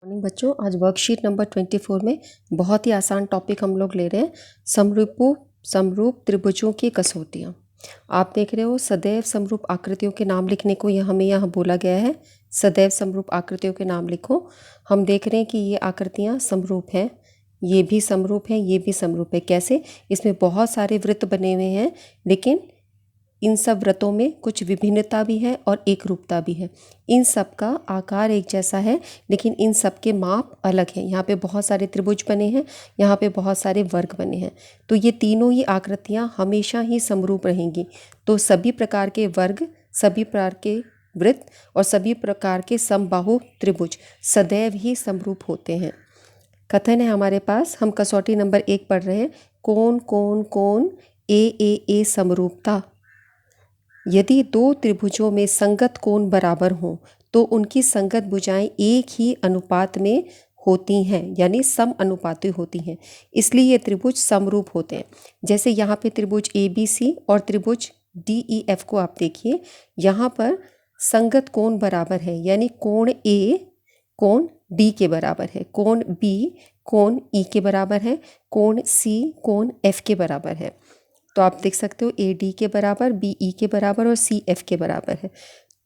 Morning बच्चों, आज worksheet number 24 में बहुत ही आसान टॉपिक हम लोग ले रहे हैं, समरूप त्रिभुजों की कसौटियाँ। आप देख रहे हो सदैव समरूप आकृतियों के नाम लिखने को हमें यहाँ बोला गया है। सदैव समरूप आकृतियों के नाम लिखो। हम देख रहे हैं कि ये आकृतियाँ समरूप हैं, ये भी समरूप है, ये भी समरूप है। कैसे? इसमें बहुत सारे वृत्त बने हुए हैं, लेकिन इन सब व्रतों में कुछ विभिन्नता भी है और एक रूपता भी है। इन सब का आकार एक जैसा है, लेकिन इन सब के माप अलग हैं। यहाँ पे बहुत सारे त्रिभुज बने हैं, यहाँ पे बहुत सारे वर्ग बने हैं। तो ये तीनों ही आकृतियाँ हमेशा ही समरूप रहेंगी। तो सभी प्रकार के वर्ग, सभी प्रकार के वृत्त और सभी प्रकार के समबाहु त्रिभुज सदैव ही समरूप होते हैं। कथन है हमारे पास, हम कसौटी नंबर 1 पढ़ रहे हैं। कोण कोण कोण ए समरूपता। यदि दो त्रिभुजों में संगत कोण बराबर हों तो उनकी संगत भुजाएं एक ही अनुपात में होती हैं, यानी सम अनुपाती होती हैं, इसलिए ये त्रिभुज समरूप होते हैं। जैसे यहाँ पे त्रिभुज ABC और त्रिभुज DEF को आप देखिए, यहाँ पर संगत कोण बराबर है, यानी कोण A कोण D के बराबर है, कोण B कोण E के बराबर है, कोण C कोण F के बराबर है। तो आप देख सकते हो AD के बराबर, BE के बराबर और CF के बराबर है।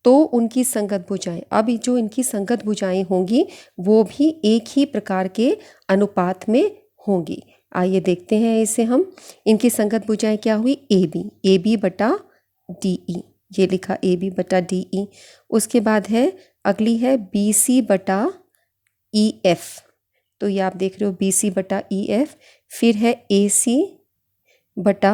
तो उनकी संगत भुजाएं, अब जो इनकी संगत भुजाएं होंगी वो भी एक ही प्रकार के अनुपात में होंगी। आइए देखते हैं इसे हम। इनकी संगत भुजाएं क्या हुई? AB बटा DE, ये लिखा AB बटा DE। उसके बाद है, अगली है BC बटा EF, तो ये आप देख रहे हो BC बटा EF। फिर है AC बटा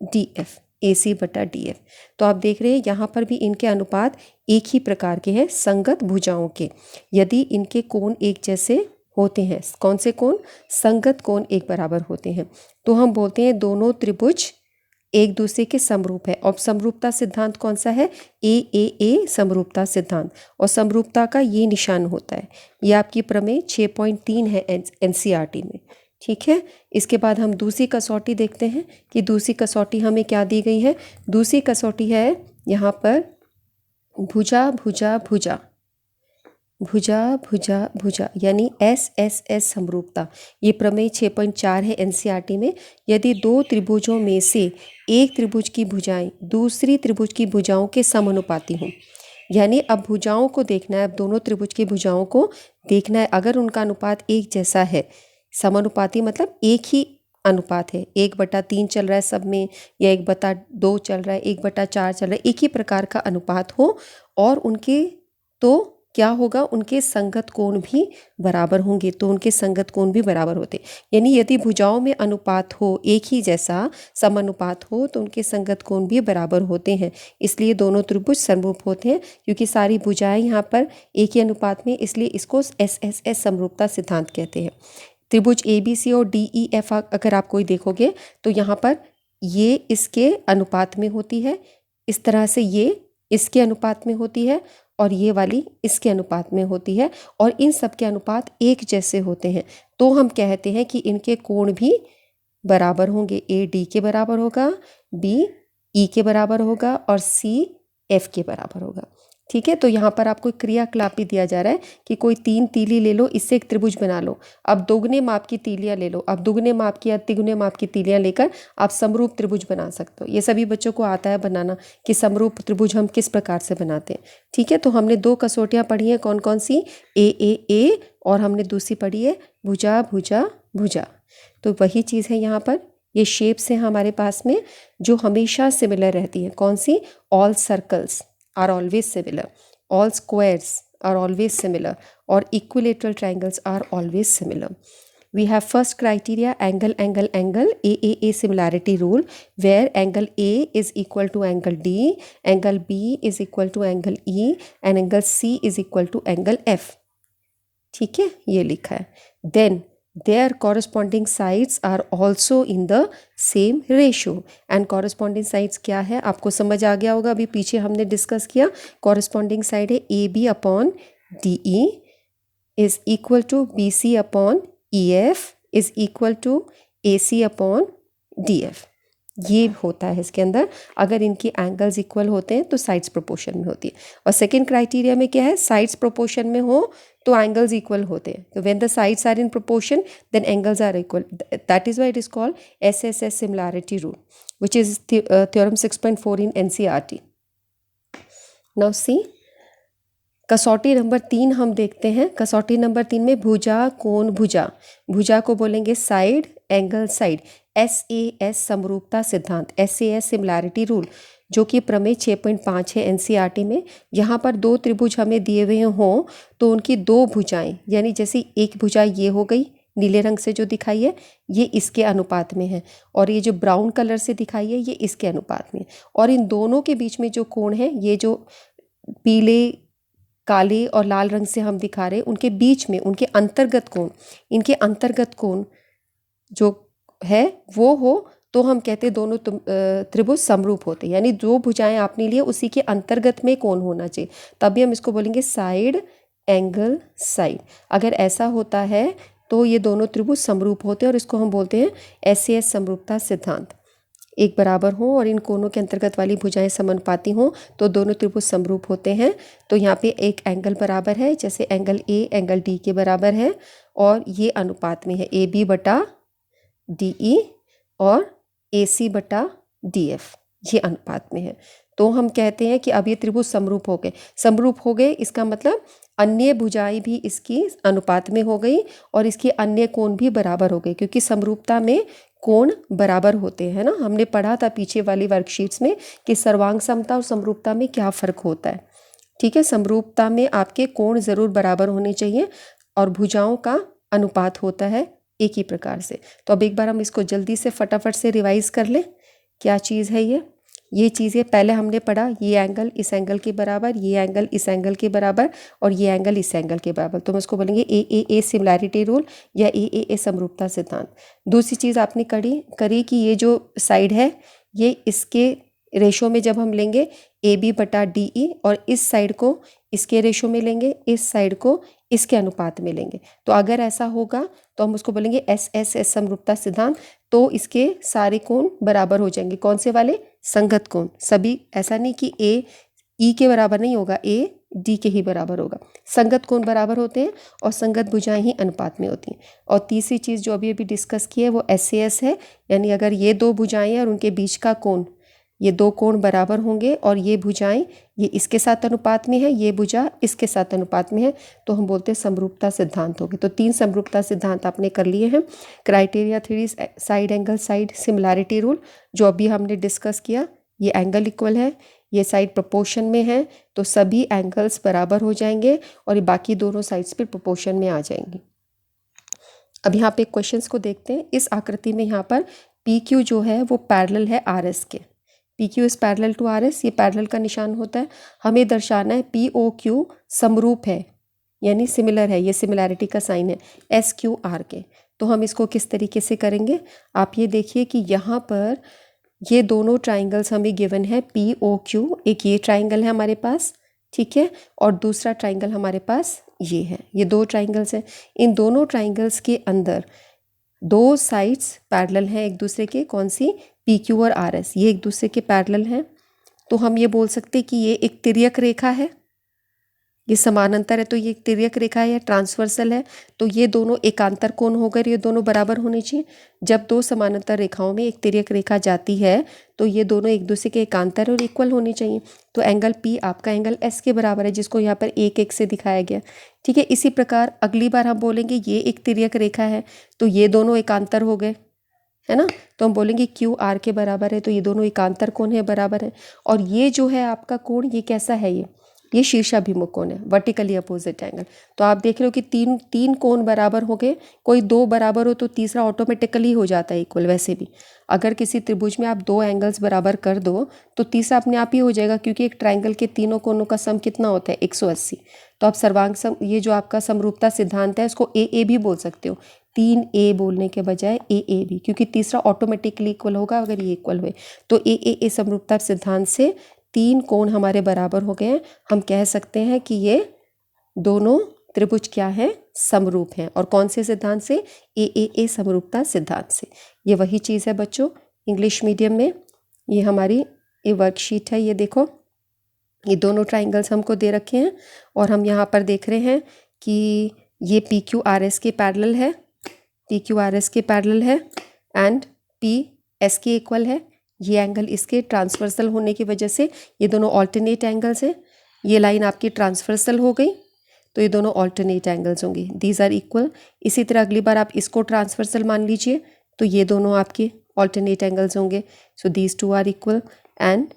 DF, AC बटा DF। तो आप देख रहे हैं यहाँ पर भी इनके अनुपात एक ही प्रकार के हैं, संगत भुजाओं के। यदि इनके कोण एक जैसे होते हैं, कौन से कोण? संगत कोण एक बराबर होते हैं, तो हम बोलते हैं दोनों त्रिभुज एक दूसरे के समरूप है। और समरूपता सिद्धांत कौन सा है? AAA समरूपता सिद्धांत। और समरूपता का ये निशान होता है। ये आपकी प्रमेय 6.3 है NCERT में, ठीक है। इसके बाद हम दूसरी कसौटी देखते हैं कि दूसरी कसौटी हमें क्या दी गई है। दूसरी कसौटी है यहाँ पर भुजा भुजा भुजा, भुजा भुजा भुजा, यानी SSS समरूपता। ये प्रमेय 6.4 है NCERT में। यदि दो त्रिभुजों में से एक त्रिभुज की भुजाएं दूसरी त्रिभुज की भुजाओं के समानुपाती हों, यानी अब भुजाओं को देखना है, अब दोनों त्रिभुज की भुजाओं को देखना है, अगर उनका अनुपात एक जैसा है, समानुपाती मतलब एक ही अनुपात है, 1/3 चल रहा है सब में, या 1/2 चल रहा है, 1/4 चल रहा है, एक ही प्रकार का अनुपात हो, और उनके तो क्या होगा, उनके संगत कोण भी बराबर होंगे। तो उनके संगत कोण भी बराबर होते, यानी यदि भुजाओं में अनुपात हो एक ही जैसा, समानुपात हो, तो उनके संगत कोण भी बराबर होते हैं। इसलिए दोनों त्रिभुज समरूप होते हैं, क्योंकि सारी भुजाएं यहाँ पर एक ही अनुपात में, इसलिए इसको SSS समरूपता सिद्धांत कहते हैं। त्रिभुज ABC और DEF अगर आप कोई देखोगे तो यहाँ पर ये इसके अनुपात में होती है, इस तरह से ये इसके अनुपात में होती है, और ये वाली इसके अनुपात में होती है, और इन सब के अनुपात एक जैसे होते हैं। तो हम कहते हैं कि इनके कोण भी बराबर होंगे। A D के बराबर होगा, B E के बराबर होगा, और C F के बराबर होगा, ठीक है। तो यहाँ पर आपको क्रियाकलाप भी दिया जा रहा है कि कोई 3 तीली ले लो, इससे एक त्रिभुज बना लो। अब दोगुने माप की तीलियाँ ले लो, अब दुगने माप की या तिगुने माप की तीलियाँ लेकर आप समरूप त्रिभुज बना सकते हो। ये सभी बच्चों को आता है बनाना कि समरूप त्रिभुज हम किस प्रकार से बनाते हैं, ठीक है। तो हमने 2 कसौटियाँ पढ़ी हैं, कौन कौन सी? AAA, और हमने दूसरी पढ़ी है भुजा भुजा भुजा। तो वही चीज़ है यहाँ पर, ये शेप्स हैं हमारे पास में जो हमेशा सिमिलर रहती हैं। कौन सी? All circles are always similar, all squares are always similar, or equilateral triangles are always similar. We have first criteria, angle angle angle, AAA similarity rule, where angle A is equal to angle D, angle B is equal to angle E, and angle C is equal to angle F, ठीक है, ये लिखा है। Then their corresponding sides are also in the same ratio, and corresponding sides क्या है आपको समझ आ गया होगा, अभी पीछे हमने डिस्कस किया। corresponding side है AB upon DE is equal to BC upon EF is equal to AC upon DF। ये होता है इसके अंदर, अगर इनकी एंगल्स इक्वल होते हैं तो साइड्स प्रोपोर्शन में होती है। और सेकंड क्राइटेरिया में क्या है? साइड्स प्रोपोर्शन में हो तो एंगल्स इक्वल होते हैं। तो when the sides are in proportion then angles are equal, that is why it is called SSS similarity rule which is theorem 6.4 in NCERT. Now see, कसौटी नंबर 3 हम देखते हैं। कसौटी नंबर 3 में भुजा कोण भुजा, भुजा को बोलेंगे साइड, एंगल साइड, SAS समरूपता सिद्धांत, SAS सिमिलैरिटी रूल, जो कि प्रमेय 6.5 है NCERT में। यहाँ पर दो त्रिभुज हमें दिए हुए हों तो उनकी दो भुजाएं, यानी जैसे एक भुजा ये हो गई नीले रंग से जो दिखाई है ये इसके अनुपात में है, और ये जो ब्राउन कलर से दिखाई है ये इसके अनुपात में है, और इन दोनों के बीच में जो कोण है, ये जो पीले काले और लाल रंग से हम दिखा रहे हैं, उनके बीच में उनके अंतर्गत कोण, इनके अंतर्गत कोण जो है वो हो तो हम कहते हैं दोनों त्रिभुज समरूप होते हैं। यानी जो भुजाएं आपने लिए उसी के अंतर्गत में कोण होना चाहिए, तभी हम इसको बोलेंगे साइड एंगल साइड। अगर ऐसा होता है तो ये दोनों त्रिभुज समरूप होते हैं और इसको हम बोलते हैं SAS समरूपता सिद्धांत। एक बराबर हों और इन कोणों के अंतर्गत वाली भुजाएं समानुपाती हों तो दोनों त्रिभुज समरूप होते हैं। तो यहाँ पे एक एंगल बराबर है, जैसे एंगल A एंगल D के बराबर है और ये अनुपात में है AB बटा DE और AC बटा DF, ये अनुपात में है। तो हम कहते हैं कि अब ये त्रिभुज समरूप हो गए। समरूप हो गए इसका मतलब अन्य भुजाएं भी इसकी अनुपात में हो गई और इसके अन्य कोण भी बराबर हो गए, क्योंकि समरूपता में कोण बराबर होते हैं ना। हमने पढ़ा था पीछे वाली वर्कशीट्स में कि सर्वांग समता और समरूपता में क्या फ़र्क होता है। ठीक है, समरूपता में आपके कोण ज़रूर बराबर होने चाहिए और भुजाओं का अनुपात होता है एक ही प्रकार से। तो अब एक बार हम इसको जल्दी से फटाफट से रिवाइज कर लें। क्या चीज़ है ये चीज़ें पहले हमने पढ़ा, ये एंगल इस एंगल के बराबर, ये एंगल इस एंगल के बराबर और ये एंगल इस एंगल के बराबर। तो हम इसको बोलेंगे AAA सिमिलैरिटी रूल या AAA समरूपता सिद्धांत। दूसरी चीज़ आपने करी कि ये जो साइड है ये इसके रेशो में जब हम लेंगे AB बटा DE और इस साइड को इसके रेशो में लेंगे, इस साइड को इसके अनुपात में लेंगे। तो अगर ऐसा होगा तो हम उसको बोलेंगे SSS समरूपता सिद्धांत। तो इसके सारे कोण बराबर हो जाएंगे। कौन से वाले? संगत कोण सभी। ऐसा नहीं कि A E के बराबर नहीं होगा, A D के ही बराबर होगा। संगत कोण बराबर होते हैं और संगत भुजाएं ही अनुपात में होती हैं। और तीसरी चीज़ जो अभी डिस्कस की है वो SAS है, यानी अगर ये दो भुजाएं हैं और उनके बीच का कोण, ये दो कोण बराबर होंगे और ये भुजाएं ये इसके साथ अनुपात में है, ये भुजा इसके साथ अनुपात में है, तो हम बोलते हैं समरूपता सिद्धांत हो गए। तो 3 समरूपता सिद्धांत आपने कर लिए हैं। Criteria 3, side angle side similarity rule जो अभी हमने डिस्कस किया, ये एंगल इक्वल है, ये साइड प्रोपोर्शन में है, तो सभी एंगल्स बराबर हो जाएंगे और ये बाकी दोनों साइड्स पे प्रोपोर्शन में आ जाएंगे। अब यहाँ पे क्वेश्चंस को देखते हैं। इस आकृति में यहाँ पर PQ जो है वो पैरेलल है RS के। PQ is parallel to RS, ये पैरेलल का निशान होता है। हमें दर्शाना है POQ समरूप है, यानी सिमिलर है, ये सिमिलैरिटी का साइन है SQR के। तो हम इसको किस तरीके से करेंगे, आप ये देखिए कि यहाँ पर ये दोनों ट्राइंगल्स हमें गिवन है POQ। एक ये ट्राइंगल है हमारे पास, ठीक है, और दूसरा ट्राइंगल हमारे पास ये है। ये दो ट्राइंगल्स हैं। इन दोनों ट्राइंगल्स के अंदर दो साइड्स पैरेलल हैं एक दूसरे के। कौन सी? PQ और RS, ये एक दूसरे के पैरेलल हैं। तो हम ये बोल सकते हैं कि ये एक तिर्यक रेखा है, ये समानांतर है तो ये एक तिर्यक रेखा है या ट्रांसवर्सल है। तो ये दोनों एकांतर कोण हो गए, ये दोनों बराबर होने चाहिए। जब दो समानांतर रेखाओं में एक तिर्यक रेखा जाती है तो ये दोनों एक दूसरे के एकांतर और इक्वल होने चाहिए। तो एंगल P आपका एंगल S के बराबर है, जिसको यहाँ पर 1 से दिखाया गया। ठीक है, इसी प्रकार अगली बार हम बोलेंगे ये एक तिर्यक रेखा है तो ये दोनों एकांतर हो गए, है ना। तो हम बोलेंगे QR के बराबर है, तो ये दोनों एकांतर कोण है, बराबर है। और ये जो है आपका कोण, ये कैसा है? ये शीर्षाभिमुख कोण है, वर्टिकली अपोजिट एंगल। तो आप देख रहे हो कि तीन कोण बराबर हो गए। कोई दो बराबर हो तो तीसरा ऑटोमेटिकली हो जाता है इक्वल। वैसे भी अगर किसी त्रिभुज में आप दो एंगल्स बराबर कर दो तो तीसरा अपने आप ही हो जाएगा, क्योंकि एक ट्राइंगल के तीनों कोणों का सम कितना होता है? 180। तो आप सर्वांग सम, ये जो आपका समरूपता सिद्धांत है इसको AA भी बोल सकते हो, 3A बोलने के बजाय AA भी, क्योंकि तीसरा ऑटोमेटिकली इक्वल होगा अगर ये इक्वल हुए। तो AAA समरूपता सिद्धांत से 3 कोण हमारे बराबर हो गए हैं। हम कह सकते हैं कि ये दोनों त्रिभुज क्या है? समरूप हैं। और कौन से सिद्धांत से? AAA समरूपता सिद्धांत से। ये वही चीज़ है बच्चों इंग्लिश मीडियम में। ये हमारी ये वर्कशीट है, ये देखो, ये दोनों ट्राइंगल्स हमको दे रखे हैं और हम यहाँ पर देख रहे हैं कि ये पी क्यू आर एस के पैरेलल है, पी क्यू आर एस के पैरेलल है एंड पी एस के इक्वल है। ये एंगल इसके ट्रांसवर्सल होने की वजह से ये दोनों ऑल्टरनेट एंगल्स हैं। ये लाइन आपकी ट्रांसवर्सल हो गई तो ये दोनों ऑल्टरनेट एंगल्स होंगे, दीज आर इक्वल। इसी तरह अगली बार आप इसको ट्रांसवर्सल मान लीजिए तो ये दोनों आपके ऑल्टरनेट एंगल्स होंगे। So these two are equal and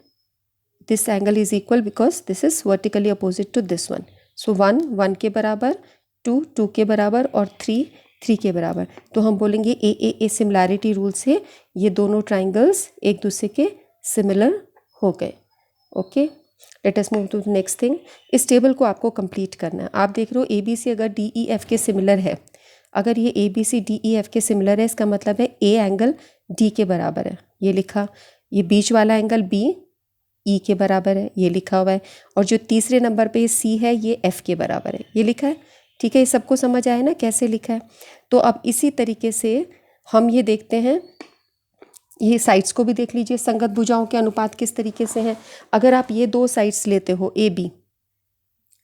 this angle is equal because this is vertically opposite to this one. So 1 1 के बराबर, 2 2 के बराबर और 3 3 के बराबर। तो हम बोलेंगे ए सिमिलैरिटी रूल से ये दोनों ट्राइंगल्स एक दूसरे के सिमिलर हो गए। Okay, let us move to the next thing. इस टेबल को आपको कंप्लीट करना है। आप देख रहे हो ए बी सी अगर डी ई एफ के सिमिलर है, अगर ये A B C D E F के सिमिलर है, इसका मतलब है ए एंगल डी के बराबर है, ये लिखा। ये बीच वाला एंगल बी ई के बराबर है, ये लिखा हुआ है। और जो तीसरे नंबर पे सी है ये एफ के बराबर है, ये लिखा है। ठीक है, ये सबको समझ आया ना कैसे लिखा है। तो अब इसी तरीके से हम ये देखते हैं, ये साइड्स को भी देख लीजिए, संगत भुजाओं के अनुपात किस तरीके से हैं। अगर आप ये दो साइड्स लेते हो ए बी,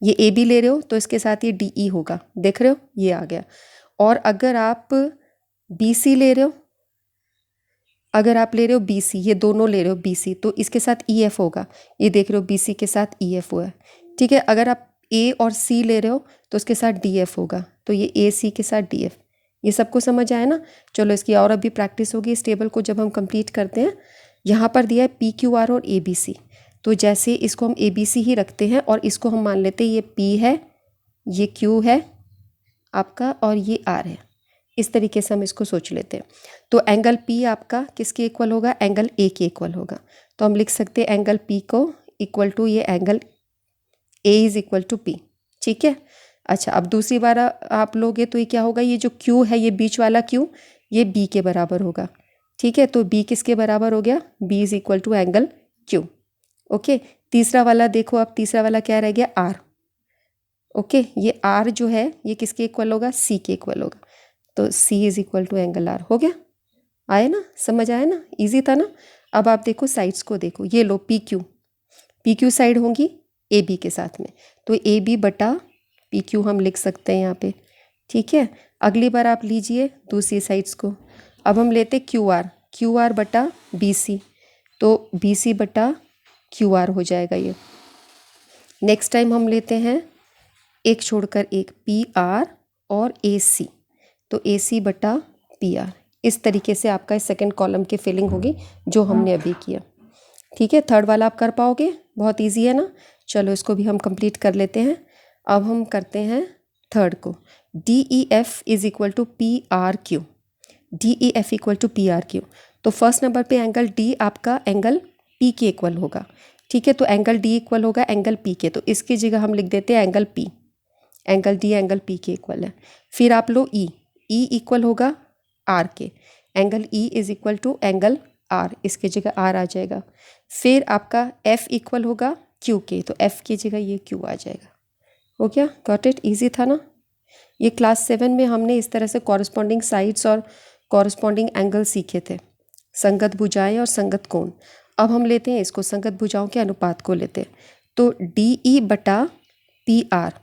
ये ए बी ले रहे हो तो इसके साथ ये डी ई होगा, देख रहे हो ये आ गया। और अगर आप बी सी ले रहे हो, अगर आप ले रहे हो बी सी, ये दोनों ले रहे हो बी सी, तो इसके साथ ई एफ होगा, ये देख रहे हो बी सी के साथ ई एफ हुआ है। ठीक है, अगर आप ए और सी ले रहे हो तो उसके साथ डी एफ होगा, तो ये ए सी के साथ डी एफ। ये सबको समझ आया ना। चलो इसकी और अभी प्रैक्टिस होगी इस टेबल को जब हम कंप्लीट करते हैं। यहाँ पर दिया है पी क्यू आर और ए बी सी, तो जैसे इसको हम ए बी सी ही रखते हैं और इसको हम मान लेते हैं ये पी है, ये क्यू है आपका और ये आर है। इस तरीके से हम इसको सोच लेते हैं। तो एंगल पी आपका किसके इक्वल होगा, एंगल ए के इक्वल होगा। तो हम लिख सकते हैं एंगल पी को इक्वल टू ये angle A is equal to P. ठीक है, अच्छा अब दूसरी बार आप लोगे तो ये क्या होगा, ये जो क्यू है, ये बीच वाला क्यू, ये बी के बराबर होगा। ठीक है, तो बी किसके बराबर हो गया, B is equal to angle Q. Okay, तीसरा वाला देखो, अब तीसरा वाला क्या रह गया, आर। ओके, ये आर जो है ये किसके इक्वल होगा, सी के इक्वल होगा। तो C is equal to angle R. हो गया, आया ना, समझ आया ना, इजी था ना। अब आप देखो साइड्स को देखो, ये लो पी क्यू साइड होंगी ए बी के साथ में, तो ए बी बटा पी क्यू हम लिख सकते हैं यहाँ पे। ठीक है, अगली बार आप लीजिए दूसरी साइड्स को। अब हम लेते क्यू आर बटा बी सी, तो बी सी बटा क्यू आर हो जाएगा ये। नेक्स्ट टाइम हम लेते हैं एक छोड़कर एक, पी आर और ए सी, तो ए सी बटा पी आर। इस तरीके से आपका इस सेकेंड कॉलम की फिलिंग होगी जो हमने अभी किया। ठीक है, थर्ड वाला आप कर पाओगे, बहुत इजी है ना। चलो इसको भी हम कंप्लीट कर लेते हैं। अब हम करते हैं थर्ड को, D E F is equal to P R Q, D E F equal to P R Q. तो फर्स्ट नंबर पे एंगल डी आपका एंगल पी के इक्वल होगा। ठीक है, तो एंगल डी इक्वल होगा एंगल पी के, तो इसकी जगह हम लिख देते हैं angle P, angle D angle P के इक्वल है। फिर आप लो ई इक्वल होगा आर के, angle E is equal to angle are, इसकी जगह आर आ जाएगा। फिर आपका एफ इक्वल होगा क्यू के, तो एफ की जगह ये क्यू आ जाएगा। हो गया, गॉट इट, ईजी था ना। ये क्लास 7 में हमने इस तरह से कॉरस्पॉन्डिंग साइड्स और कॉरस्पॉन्डिंग एंगल सीखे थे, संगत भुजाएं और संगत कोण। अब हम लेते हैं इसको, संगत भुजाओं के अनुपात को लेते हैं। तो डी ई बटा पी आर,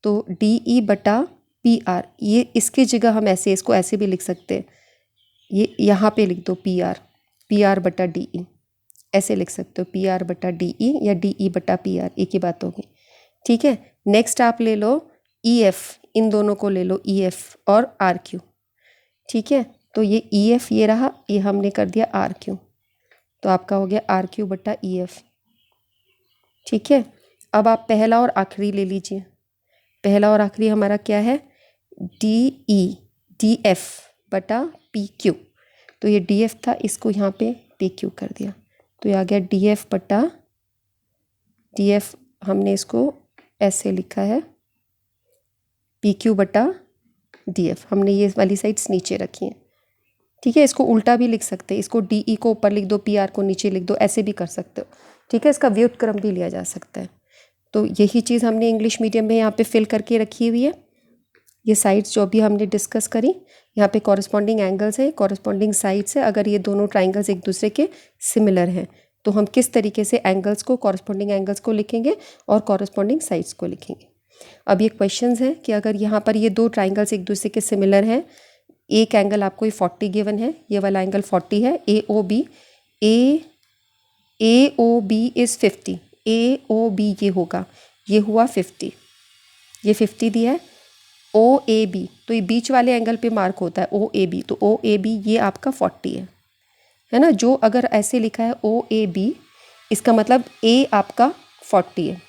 तो डी ई बटा पी आर, ये इसकी जगह हम ऐसे इसको ऐसे भी लिख सकते हैं, ये यहाँ पे लिख दो पी आर बटा डी ई, ऐसे लिख सकते हो पी आर बटा डी ई या डी ई बटा पी आर, एक ही बात होगी। ठीक है, नेक्स्ट आप ले लो ई एफ, इन दोनों को ले लो ई एफ और आर क्यू। ठीक है, तो ये ई एफ ये रहा, ये हमने कर दिया आर क्यू, तो आपका हो गया आर क्यू बटा ई एफ। ठीक है, अब आप पहला और आखिरी ले लीजिए। पहला और आखिरी हमारा क्या है, डी एफ बटा पी क्यू, तो ये डी एफ था, इसको यहाँ पे पी क्यू कर दिया, तो ये आ गया डी एफ बटा डी एफ, हमने इसको ऐसे लिखा है पी क्यू बटा डी एफ, हमने ये वाली साइड्स नीचे रखी हैं। ठीक है, इसको उल्टा भी लिख सकते हैं, इसको डी ई को ऊपर लिख दो, पी आर को नीचे लिख दो, ऐसे भी कर सकते हो। ठीक है, इसका व्युत्क्रम भी लिया जा सकता है। तो यही चीज़ हमने इंग्लिश मीडियम में यहाँ पे फिल करके रखी हुई है। ये साइड्स जो भी हमने डिस्कस करी, यहाँ पे कॉरस्पॉन्डिंग एंगल्स है, कॉरस्पॉन्डिंग साइड्स है। अगर ये दोनों ट्राइंगल्स एक दूसरे के सिमिलर हैं तो हम किस तरीके से एंगल्स को, कॉरस्पॉन्डिंग एंगल्स को लिखेंगे और कॉरस्पॉन्डिंग साइड्स को लिखेंगे। अब ये क्वेश्चंस हैं कि अगर यहाँ पर ये दो ट्राइंगल्स एक दूसरे के सिमिलर हैं, एक एंगल आपको ये 40 गिवन है, ये वाला एंगल 40 है, A O B is 50, A O B ये होगा, ये हुआ 50, ये 50 दिया है। ओ ए बी, तो ये बीच वाले एंगल पे मार्क होता है ओ ए बी, तो ओ ए बी ये आपका 40 है ना। जो अगर ऐसे लिखा है ओ ए बी, इसका मतलब ए आपका 40 है,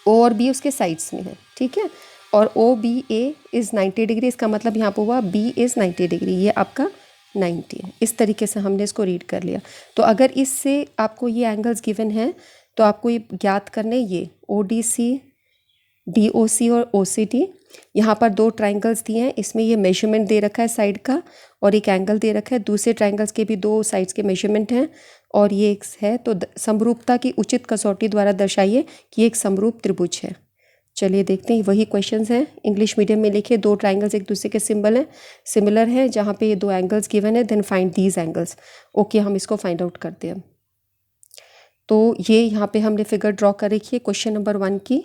ओ और बी उसके साइड्स में है, ठीक है। और O B A is 90 degree, इसका मतलब यहाँ पर हुआ बी इज़ 90 डिग्री, ये आपका 90 है। इस तरीके से हमने इसको रीड कर लिया। तो अगर इससे आपको ये एंगल्स गिवन है तो आपको ये ज्ञात करने, ये O D C, D O सी और ओ सी डी, यहाँ पर दो ट्राइंगल्स दिए हैं, इसमें ये मेजरमेंट दे रखा है साइड का और एक एंगल दे रखा है, दूसरे ट्राइंगल्स के भी दो साइड्स के मेजरमेंट हैं और ये एक है। तो समरूपता की उचित कसौटी द्वारा दर्शाइए कि एक समरूप त्रिभुज है। चलिए देखते हैं, वही क्वेश्चंस हैं, इंग्लिश मीडियम में लिखे, दो ट्राइंगल्स एक दूसरे के सिमिलर हैं, जहाँ पे ये दो एंगल्स गिवन है, then find these angles. Okay, हम इसको फाइंड आउट करते हैं। तो ये यहाँ पे हमने फिगर ड्रॉ कर रखी है क्वेश्चन नंबर 1 की,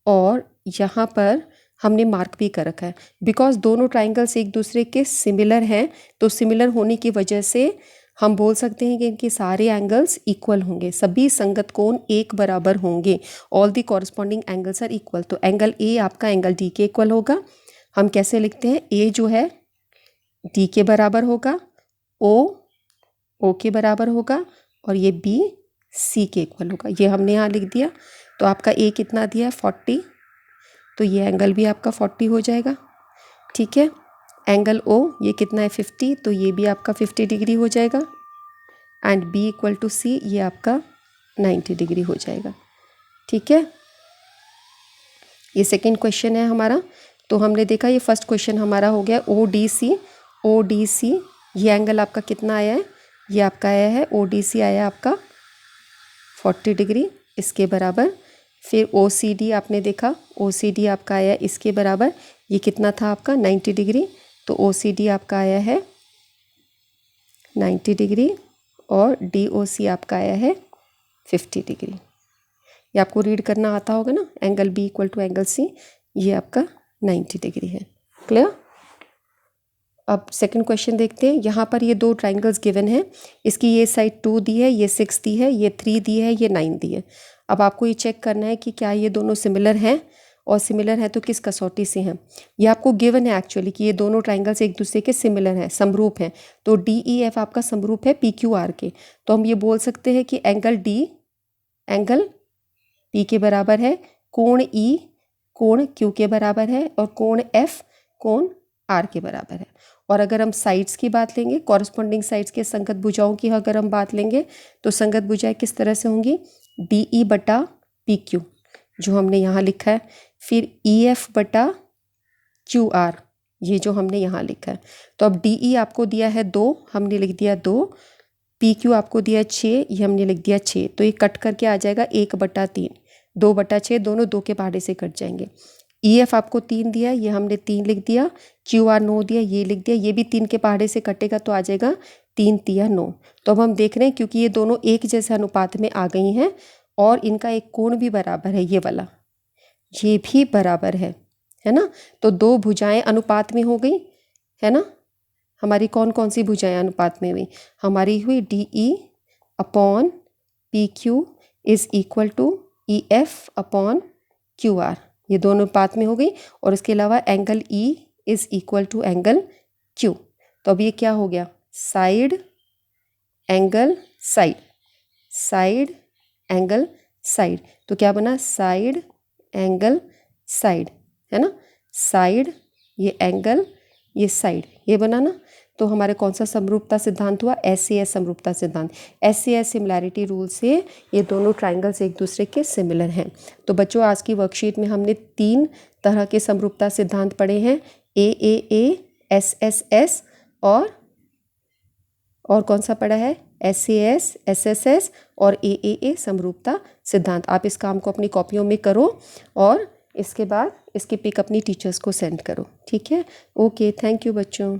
और यहाँ पर हमने मार्क भी कर रखा है। बिकॉज दोनों ट्राइंगल्स एक दूसरे के सिमिलर हैं, तो सिमिलर होने की वजह से हम बोल सकते हैं कि इनके सारे एंगल्स इक्वल होंगे, सभी संगत कोण एक बराबर होंगे, all the corresponding angles are equal. तो एंगल ए आपका एंगल डी के इक्वल होगा। हम कैसे लिखते हैं, ए जो है डी के बराबर होगा, ओ के बराबर होगा, और ये बी सी के इक्वल होगा। ये हमने यहाँ लिख दिया। तो आपका ए कितना दिया है 40, तो ये एंगल भी आपका 40 हो जाएगा, ठीक है। एंगल ओ ये कितना है 50, तो ये भी आपका 50 डिग्री हो जाएगा। एंड बी इक्वल टू सी, ये आपका 90 डिग्री हो जाएगा, ठीक है। ये सेकंड क्वेश्चन है हमारा। तो हमने देखा ये फर्स्ट क्वेश्चन हमारा हो गया ओ डी सी, ये एंगल आपका कितना आया है, ये आपका आया है ओ डी सी आया आपका 40 डिग्री इसके बराबर। फिर ओ सी डी आपने देखा, ओ सी डी आपका आया इसके बराबर, ये कितना था आपका 90 डिग्री, तो ओ सी डी आपका आया है 90 डिग्री, और डी ओ सी आपका आया है 50 डिग्री। ये आपको रीड करना आता होगा ना, angle B equal to angle C, ये आपका 90 डिग्री है। क्लियर। अब सेकंड क्वेश्चन देखते हैं। यहाँ पर ये दो ट्राइंगल्स गिवन है, इसकी ये साइड 2 दी है, ये 6 दी है, ये 3 दी है, ये 9 दी है। अब आपको ये चेक करना है कि क्या ये दोनों सिमिलर हैं, और सिमिलर है तो किस कसौटी से हैं। ये आपको गिवन है एक्चुअली कि ये दोनों ट्राइंगल्स एक दूसरे के सिमिलर हैं, समरूप हैं। तो डी ई एफ आपका समरूप है पी क्यू आर के। तो हम ये बोल सकते हैं कि एंगल डी एंगल पी के बराबर है, कोण ई कोण क्यू के बराबर है, और कोण एफ कोण आर के बराबर है। और अगर हम साइड्स की बात लेंगे, कॉरस्पॉन्डिंग साइड्स के संगत भुजाओं की अगर हम बात लेंगे, तो संगत भुजाएं किस तरह से होंगी, डी ई बटा पी क्यू जो हमने यहाँ लिखा है, फिर ई एफ बटा क्यू आर ये जो हमने यहाँ लिखा है। तो अब डी ई आपको दिया है 2, हमने लिख दिया 2, पी क्यू आपको दिया 6, ये हमने लिख दिया 6। तो ये कट करके आ जाएगा 1/3, 2/6 दोनों 2 के पहाड़े से कट जाएंगे। ई एफ आपको 3 दिया, ये हमने 3 लिख दिया, क्यू आर 9 दिया, ये लिख दिया, ये भी 3 के पहाड़े से कटेगा तो आ जाएगा 3 तिया 9। तो अब हम देख रहे हैं क्योंकि ये दोनों एक जैसे अनुपात में आ गई हैं और इनका एक कोण भी बराबर है, ये वाला ये भी बराबर है ना। तो दो भुजाएं अनुपात में हो गई है ना। हमारी कौन कौन सी भुजाएं अनुपात में हुई, हमारी हुई D E upon P Q is equal to E F upon Q R, ये दोनों अनुपात में हो गई। और इसके अलावा angle E is equal to angle Q. तो अब ये क्या हो गया, side angle side, side angle side. तो क्या बना, साइड एंगल साइड, है ना। साइड ये एंगल ये साइड, ये बना ना। तो हमारे कौन सा समरूपता सिद्धांत हुआ, SAS समरूपता सिद्धांत। SAS सिमिलैरिटी रूल से ये दोनों ट्राइंगल्स एक दूसरे के सिमिलर हैं। तो बच्चों आज की वर्कशीट में हमने 3 तरह के समरूपता सिद्धांत पढ़े हैं, AAA, SSS और कौन सा पढ़ा है, SAS, SSS और AAA समरूपता सिद्धांत। आप इस काम को अपनी कॉपियों में करो और इसके बाद इसकी पिक अपनी टीचर्स को सेंड करो, ठीक है। ओके, थैंक यू बच्चों।